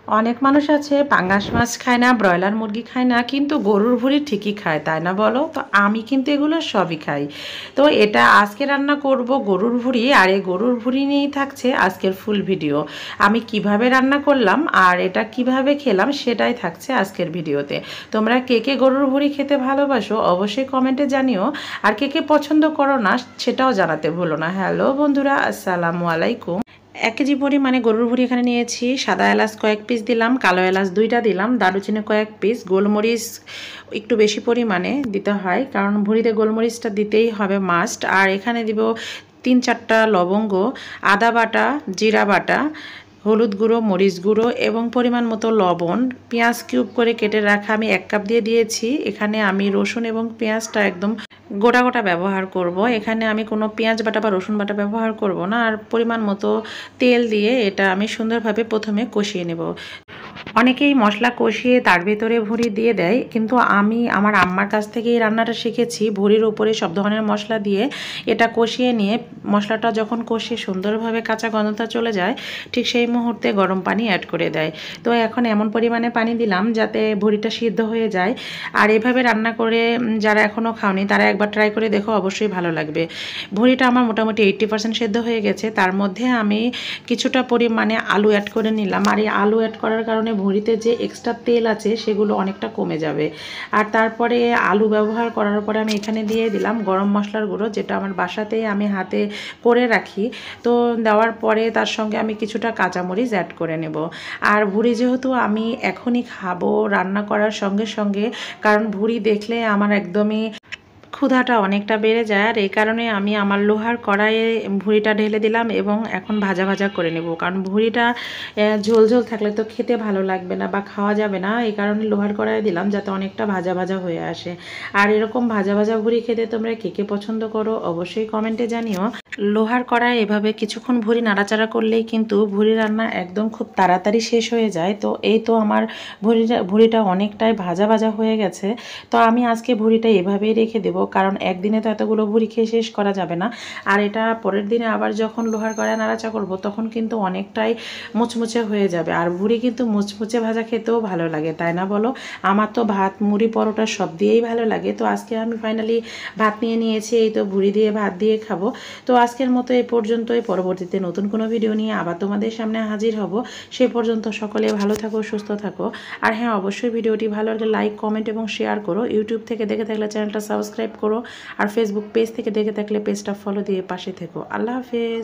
অনেক মানুষ আছে পাঙ্গাস মাছ খায় না, ব্রয়লার মুরগি খায় না, কিন্তু গরুর ভুঁড়ি ঠিকই খায়, তাই না বলো? তো আমি কিন্তু এগুলো সবই খাই। তো এটা আজকে রান্না করব গরুর ভুঁড়ি, আর এই গরুর ভুঁড়ি নিয়েই থাকছে আজকের ফুল ভিডিও। আমি কিভাবে রান্না করলাম আর এটা কিভাবে খেলাম সেটাই থাকছে আজকের ভিডিওতে। তোমরা কে কে গরুর ভুঁড়ি খেতে ভালোবাসো অবশ্যই কমেন্টে জানিও, আর কে কে পছন্দ করো না সেটাও জানাতে ভুলো না। হ্যালো বন্ধুরা, আসসালামু আলাইকুম। 1 কেজি পরিমাণে গরুর ভুঁড়ি এখানে নিয়েছি। সাদা এলাচ কয়েক পিস দিলাম, কালো এলাচ 2টা দিলাম, দারুচিনি কয়েক পিস, গোলমরিচ একটু বেশি পরিমাণে দিতে হয় কারণ ভুঁড়িতে গোলমরিচটা দিতেই হবে মাস্ট। আর এখানে দিব 3-4টা লবঙ্গ, আদা বাটা, জিরা বাটা, হলুদ গুঁড়ো, মরিচ গুঁড়ো এবং পরিমাণ মতো লবণ। পেঁয়াজ কিউব করে কেটে রাখা আমি 1 কাপ দিয়ে দিয়েছি। এখানে আমি রসুন এবং পেঁয়াজটা একদম গোটা গোটা ব্যবহার করব। এখানে আমি কোনো পেঁয়াজ বাটা বা রসুন বাটা ব্যবহার করব না। আর পরিমাণ মতো তেল দিয়ে এটা আমি সুন্দরভাবে প্রথমে কষিয়ে নেব। অনেকেই মশলা কষিয়ে তার ভেতরে ভুঁড়ি দিয়ে দেয়, কিন্তু আমি আমার আম্মার কাছ থেকে এই রান্নাটা শিখেছি। ভুঁড়ির উপরে সব ধরনের মশলা দিয়ে এটা কষিয়ে নিয়ে মশলাটা যখন কষিয়ে সুন্দরভাবে কাঁচা গন্ধটা চলে যায়, ঠিক সেই মুহূর্তে গরম পানি অ্যাড করে দেয়। তো এখন এমন পরিমাণে পানি দিলাম যাতে ভুঁড়িটা সিদ্ধ হয়ে যায়। আর এভাবে রান্না করে যারা এখনও খাওনি তারা একবার ট্রাই করে দেখো, অবশ্যই ভালো লাগবে। ভুঁড়িটা আমার মোটামুটি 80% সেদ্ধ হয়ে গেছে। তার মধ্যে আমি কিছুটা পরিমাণে আলু অ্যাড করে নিলাম। আর এই আলু অ্যাড করার কারণে ভুঁড়িতে যে এক্সট্রা তেল আছে সেগুলো অনেকটা কমে যাবে। আর তারপরে আলু ব্যবহার করার পরে আমি এখানে দিয়ে দিলাম গরম মশলার গুঁড়ো, যেটা আমার বাসাতেই আমি হাতে করে রাখি। তো দেওয়ার পরে তার সঙ্গে আমি কিছুটা কাঁচামরিচ অ্যাড করে নেব। আর ভুঁড়ি যেহেতু আমি এখনই খাবো রান্না করার সঙ্গে সঙ্গে, কারণ ভুঁড়ি দেখলে আমার একদমই ক্ষুধাটা অনেকটা বেড়ে যায়। আর এই কারণে আমি আমার লোহার কড়াইয়ে ভুঁড়িটা ঢেলে দিলাম এবং এখন ভাজা ভাজা করে নেব। কারণ ভুঁড়িটা ঝোল ঝোল থাকলে তো খেতে ভালো লাগবে না বা খাওয়া যাবে না, এই কারণে লোহার কড়াইয়ে দিলাম যাতে অনেকটা ভাজা ভাজা হয়ে আসে। আর এরকম ভাজা ভাজা ভুঁড়ি খেতে তোমরা কে কে পছন্দ করো অবশ্যই কমেন্টে জানিও। লোহার কড়াই এভাবে কিছুক্ষণ ভুঁড়ি নাড়াচাড়া করলেই কিন্তু ভুঁড়ি রান্না একদম খুব তাড়াতাড়ি শেষ হয়ে যায়। তো এই তো আমার ভুঁড়িটা অনেকটাই ভাজা ভাজা হয়ে গেছে। তো আমি আজকে ভুঁড়িটা এভাবেই রেখে দেবো, কারণ একদিনে তো এতগুলো ভুঁড়ি খেয়ে শেষ করা যাবে না। আর এটা পরের দিনে আবার যখন লোহার কড়াই নাড়াচাড়া করবো তখন কিন্তু অনেকটাই মুচমুচে হয়ে যাবে। আর ভুঁড়ি কিন্তু মুচমুচে ভাজা খেতেও ভালো লাগে, তাই না বলো? আমার তো ভাত, মুড়ি, পরোটা সব দিয়েই ভালো লাগে। তো আজকে আমি ফাইনালি ভাত নিয়ে নিয়েছি, এই তো ভুঁড়ি দিয়ে ভাত দিয়ে খাবো। তো আজকের মতো এই পর্যন্তই। পরবর্তীতে নতুন কোনো ভিডিও নিয়ে আবার তোমাদের সামনে হাজির হব। সে পর্যন্ত সকলে ভালো থাকো, সুস্থ থাকো। আর হ্যাঁ, অবশ্যই ভিডিওটি ভালো লাগলে লাইক, কমেন্ট এবং শেয়ার করো। ইউটিউব থেকে দেখে থাকলে চ্যানেলটা সাবস্ক্রাইব করো, আর ফেসবুক পেজ থেকে দেখে থাকলে পেজটা ফলো দিয়ে পাশে থেকো। আল্লাহ হাফেজ।